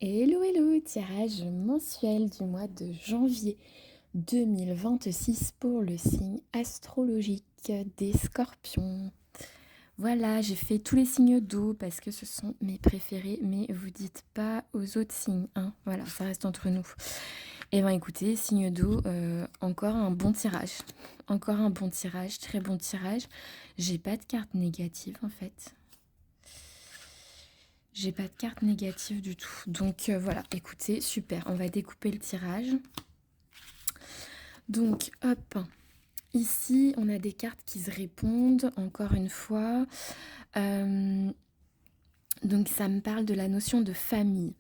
Hello, hello, tirage mensuel du mois de janvier 2026 pour le signe astrologique des Scorpions. Voilà, j'ai fait tous les signes d'eau parce que ce sont mes préférés, mais vous dites pas aux autres signes, hein. Voilà, ça reste entre nous. Eh bien écoutez, signe d'eau, encore un bon tirage. Encore un bon tirage, très bon tirage. J'ai pas de carte négative en fait. J'ai pas de carte négative du tout. Donc voilà, écoutez, super. On va découper le tirage. Donc hop, ici on a des cartes qui se répondent encore une fois. Donc ça me parle de la notion de famille,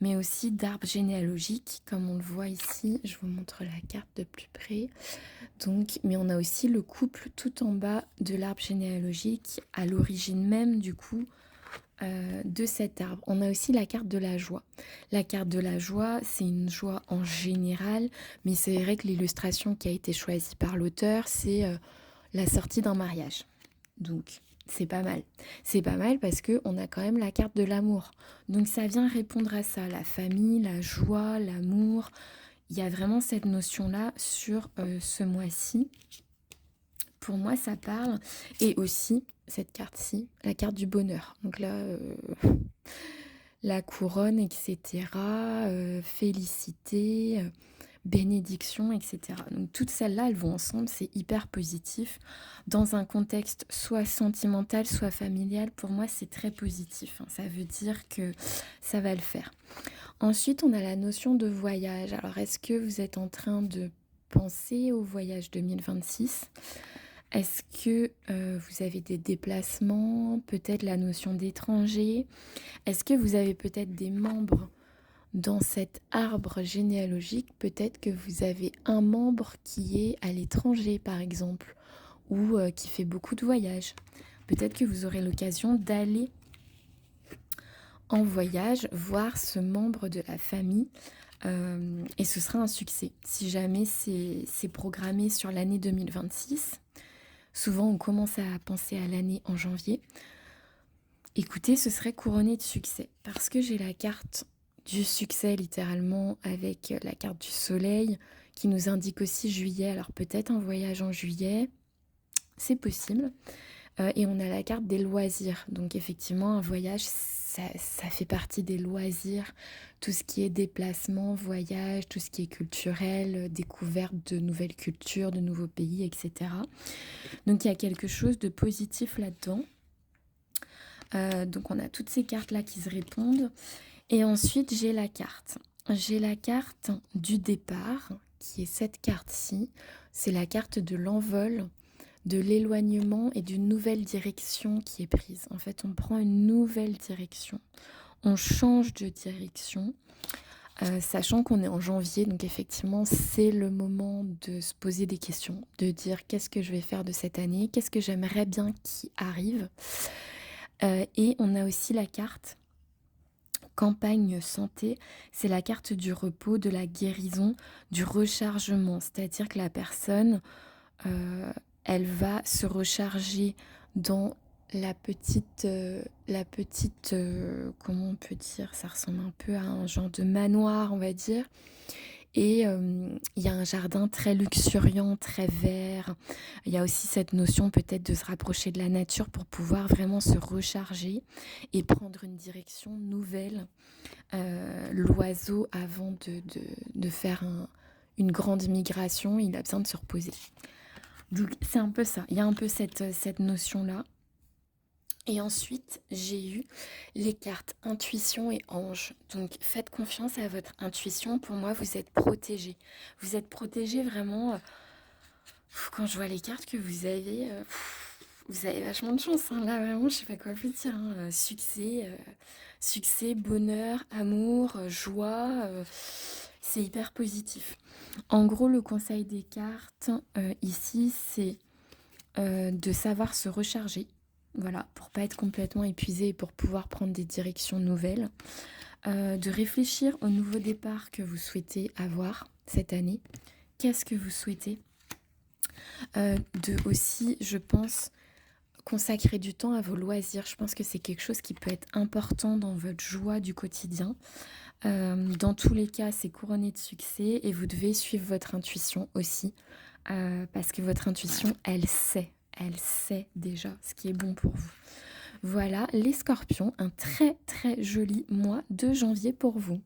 mais aussi d'arbre généalogique, comme on le voit ici. Je vous montre la carte de plus près. Donc, mais on a aussi le couple tout en bas de l'arbre généalogique, à l'origine même du coup de cet arbre. On a aussi la carte de la joie. La carte de la joie, c'est une joie en général, mais c'est vrai que l'illustration qui a été choisie par l'auteur, c'est la sortie d'un mariage. Donc, c'est pas mal. C'est pas mal parce qu'on a quand même la carte de l'amour. Donc, ça vient répondre à ça, la famille, la joie, l'amour. Il y a vraiment cette notion-là sur ce mois-ci. Pour moi, ça parle. Et aussi, cette carte-ci, la carte du bonheur. Donc là, la couronne, etc. Félicité, bénédiction, etc. Donc toutes celles-là, elles vont ensemble, c'est hyper positif. Dans un contexte soit sentimental, soit familial, pour moi, c'est très positif, hein. Ça veut dire que ça va le faire. Ensuite, on a la notion de voyage. Alors, est-ce que vous êtes en train de penser au voyage 2026 ? Est-ce que vous avez des déplacements, peut-être la notion d'étranger? Est-ce que vous avez peut-être des membres dans cet arbre généalogique? Peut-être que vous avez un membre qui est à l'étranger, par exemple, ou qui fait beaucoup de voyages. Peut-être que vous aurez l'occasion d'aller en voyage, voir ce membre de la famille. Et ce sera un succès. Si jamais c'est programmé sur l'année 2026, souvent on commence à penser à l'année en janvier. Écoutez, ce serait couronné de succès parce que j'ai la carte du succès littéralement avec la carte du soleil qui nous indique aussi juillet. Alors peut-être un voyage en juillet, c'est possible. Et on a la carte des loisirs. Donc effectivement, un voyage, ça fait partie des loisirs. Tout ce qui est déplacement, voyage, tout ce qui est culturel, découverte de nouvelles cultures, de nouveaux pays, etc. Donc il y a quelque chose de positif là-dedans. Donc on a toutes ces cartes-là qui se répondent. Et ensuite, j'ai la carte. J'ai la carte du départ, qui est cette carte-ci. C'est la carte de l'envol, de l'éloignement et d'une nouvelle direction qui est prise. En fait, on prend une nouvelle direction. On change de direction, sachant qu'on est en janvier. Donc effectivement, c'est le moment de se poser des questions, de dire qu'est-ce que je vais faire de cette année, qu'est-ce que j'aimerais bien qui arrive. Et on a aussi la carte campagne santé, c'est la carte du repos, de la guérison, du rechargement. C'est-à-dire que la personne, elle va se recharger dans comment on peut dire, ça ressemble un peu à un genre de manoir, on va dire. Et il y a un jardin très luxuriant, très vert. Il y a aussi cette notion peut-être de se rapprocher de la nature pour pouvoir vraiment se recharger et prendre une direction nouvelle. L'oiseau, avant de faire une grande migration, il a besoin de se reposer. Donc c'est un peu ça, il y a un peu cette notion-là. Et ensuite, j'ai eu les cartes intuition et ange. Donc faites confiance à votre intuition. Pour moi, vous êtes protégé. Vous êtes protégé vraiment. Quand je vois les cartes que vous avez vachement de chance, hein. Là, vraiment, je sais pas quoi vous dire, hein. Succès, bonheur, amour, joie. C'est hyper positif. En gros, le conseil des cartes ici, c'est de savoir se recharger. Voilà, pour pas être complètement épuisé et pour pouvoir prendre des directions nouvelles. De réfléchir au nouveau départ que vous souhaitez avoir cette année. Qu'est-ce que vous souhaitez? De aussi, je pense, consacrer du temps à vos loisirs. Je pense que c'est quelque chose qui peut être important dans votre joie du quotidien. Dans tous les cas, c'est couronné de succès et vous devez suivre votre intuition aussi, parce que votre intuition, elle sait déjà ce qui est bon pour vous. Voilà, les scorpions, un très très joli mois de janvier pour vous.